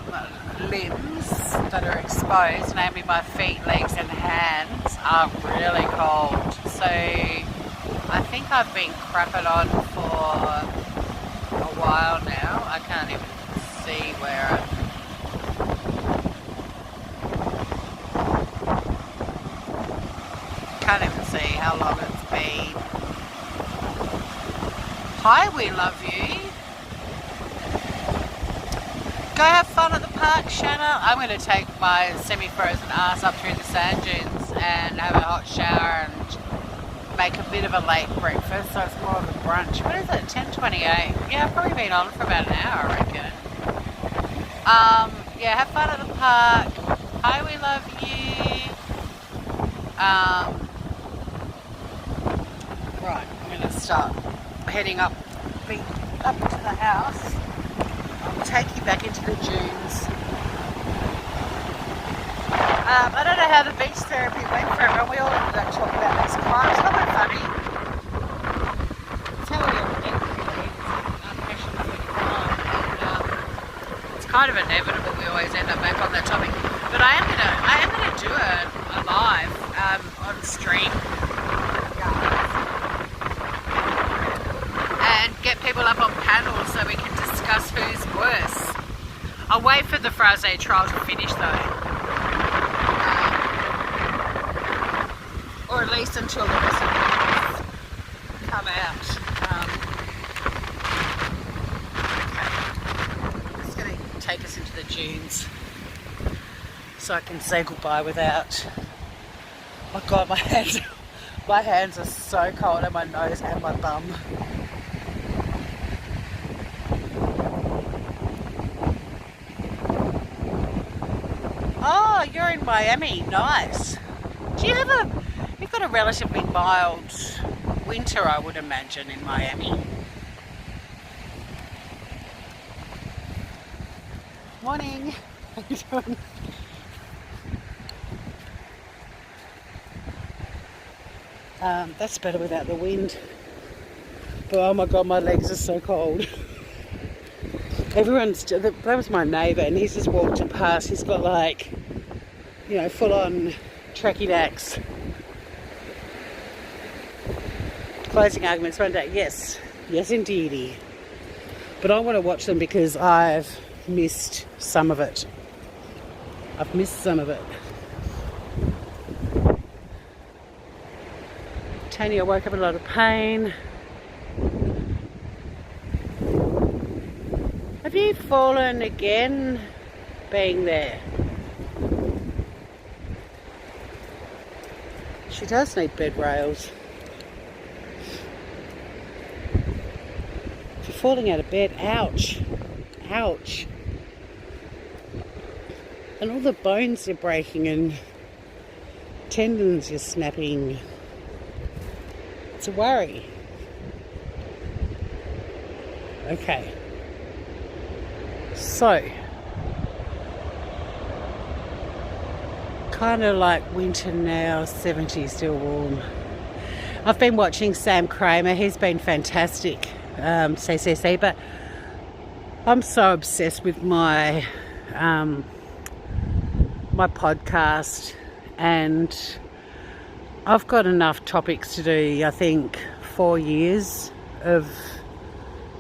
limbs that are exposed, namely my feet, legs and hands, are really cold. So I think I've been crapping on for a while now. I can't even see where can't even see how long it's been. Hi, we love you. Go have fun at the park, Shanna. I'm going to take my semi-frozen ass up through the sand dunes and have a hot shower and make a bit of a late breakfast, so it's more of a brunch. What is it, 10:28? Yeah, I've probably been on for about an hour, I reckon. Yeah, have fun at the park. Hi, we love you. Right, I'm going to start heading up to the house. I'll take you back into the dunes. I don't know how the beach therapy went for everyone. We all ended up talking about these climbs. It's not that funny. It's how we all think, really. It's kind of inevitable we always end up back on that topic. But I am gonna do a live on stream. And get people up on panels so we can discuss who's worse. I'll wait for the Phrase trial to finish though. Or at least until the rest of the videos come out. Okay. It's going to take us into the dunes so I can say goodbye without... Oh God, my hands are so cold, and my nose and my bum. Oh, you're in Miami. Nice. Do you have you've got a relatively mild winter, I would imagine, in Miami. Morning. How you doing? That's better without the wind. But oh my God, my legs are so cold. That was my neighbour, and he's just walked past. He's got like, you know, full on tracky dacks. Closing arguments one day. Yes indeedy. But I want to watch them because I've missed some of it. Tony, I woke up in a lot of pain. Have you fallen again being there? She does need bed rails. If you're falling out of bed, ouch. Ouch. And all the bones you're breaking and tendons you're snapping. It's a worry. Okay. So, kind of like winter now, 70 still warm. I've been watching Sam Kramer. He's been fantastic, CCC, but I'm so obsessed with my my podcast, and I've got enough topics to do, I think, 4 years of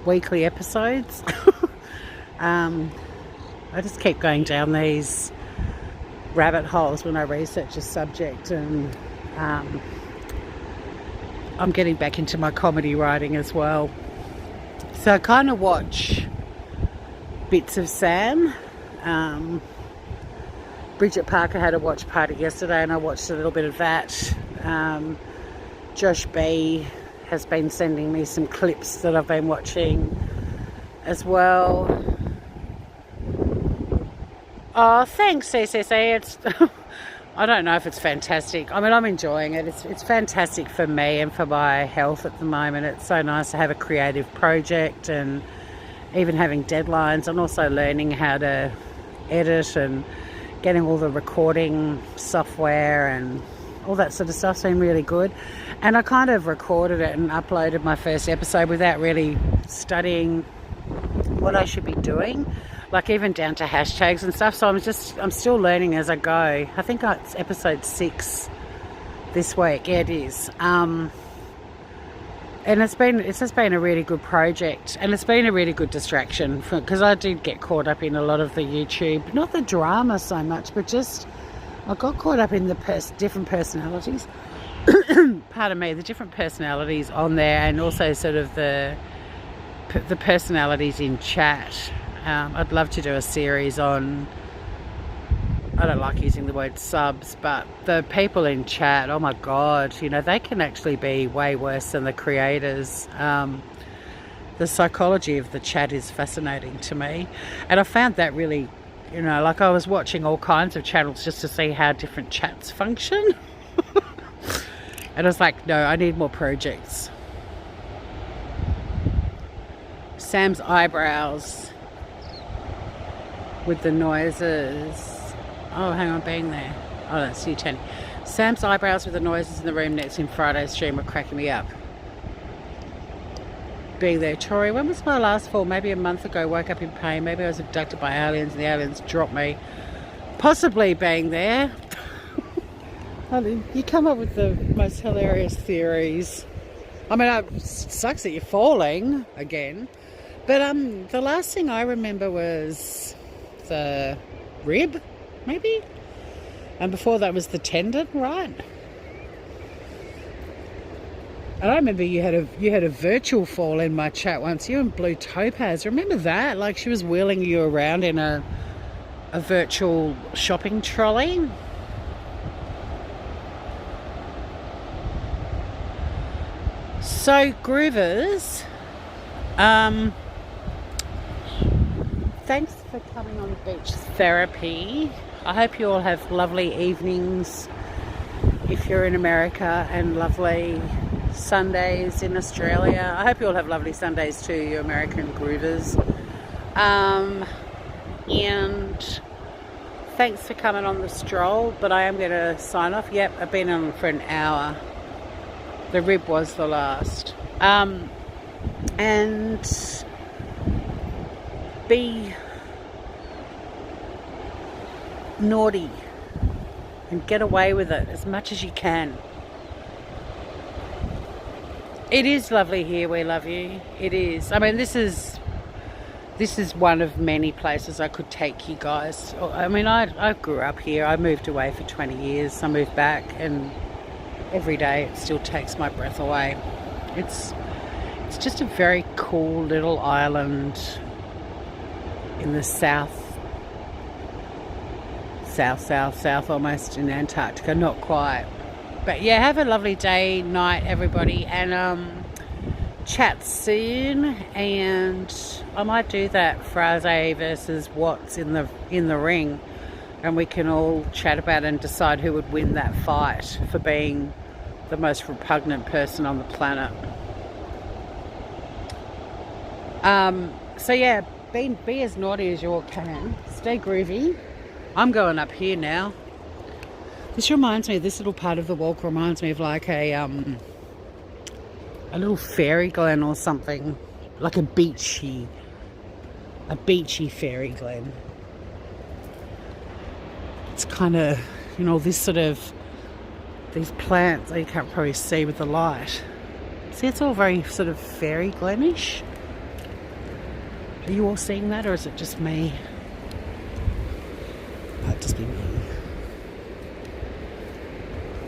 weekly episodes. I just keep going down these rabbit holes when I research a subject, and I'm getting back into my comedy writing as well. So I kind of watch bits of Sam. Bridget Parker had a watch party yesterday and I watched a little bit of that. Josh B has been sending me some clips that I've been watching as well. Oh, thanks, CCC. It's I don't know if it's fantastic. I mean, I'm enjoying it. It's fantastic for me and for my health at the moment. It's so nice to have a creative project and even having deadlines. I'm also learning how to edit and getting all the recording software and all that sort of stuff's been really good. And I kind of recorded it and uploaded my first episode without really studying what I should be doing, like even down to hashtags and stuff. So I'm still learning as I go. I think it's episode 6 this week. Yeah, it is. And it's just been a really good project, and it's been a really good distraction because I did get caught up in a lot of the YouTube, not the drama so much, but just I got caught up in the different personalities. Pardon me, the different personalities on there, and also sort of the personalities in chat. I'd love to do a series on, I don't like using the word subs, but the people in chat, oh my God, you know, they can actually be way worse than the creators. The psychology of the chat is fascinating to me. And I found that really, you know, like I was watching all kinds of channels just to see how different chats function. And I was like, no, I need more projects. Sam's eyebrows with the noises. Oh, hang on, being there. Oh, that's you, Tony. Sam's eyebrows with the noises in the room next in Friday's stream were cracking me up. Being there. Tori, when was my last fall? Maybe a month ago. Woke up in pain. Maybe I was abducted by aliens and the aliens dropped me. Possibly being there. You come up with the most hilarious theories. I mean, it sucks that you're falling again. But the last thing I remember was the rib, maybe? And before that was the tendon, right? And I remember you had a virtual fall in my chat once. You and Blue Topaz. Remember that? Like she was wheeling you around in a virtual shopping trolley. So groovers, thanks for coming on beach therapy. I hope you all have lovely evenings if you're in America, and lovely Sundays in Australia. I hope you all have lovely Sundays too, you American groovers. And thanks for coming on the stroll, but I am going to sign off. Yep, I've been on for an hour. The rib was the last. And be naughty and get away with it as much as you can. It is lovely here. We love you. It is. I mean, this is one of many places I could take you guys. I mean, I grew up here. I moved away for 20 years. I moved back, and every day it still takes my breath away. It's just a very cool little island in the south almost in Antarctica, not quite. But yeah, have a lovely day, night everybody, and chat soon. And I might do that Phrase versus what's in the ring, and we can all chat about it and decide who would win that fight for being the most repugnant person on the planet. So yeah, be as naughty as you all can. Stay groovy. I'm going up here now. This reminds me, this little part of the walk reminds me of like a little fairy glen or something, like a beachy fairy glen. It's kind of, you know, this sort of, these plants that you can't probably see with the light. See, it's all very sort of fairy glenish. Are you all seeing that, or is it just me? Might just be me.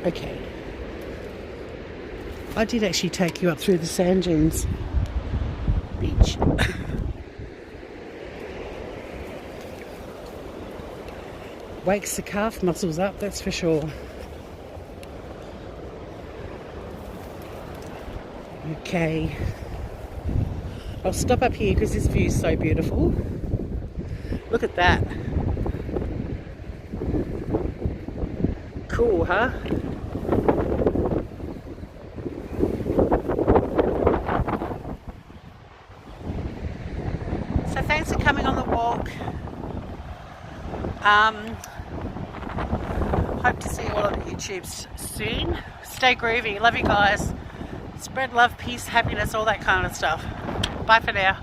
Okay. I did actually take you up through the sand dunes beach. Wakes the calf muscles up, that's for sure. Okay. I'll stop up here because this view is so beautiful. Look at that. Cool, huh? So thanks for coming on the walk. Hope to see you all on YouTube soon. Stay groovy. Love you guys. Spread love, peace, happiness, all that kind of stuff. Bye for now.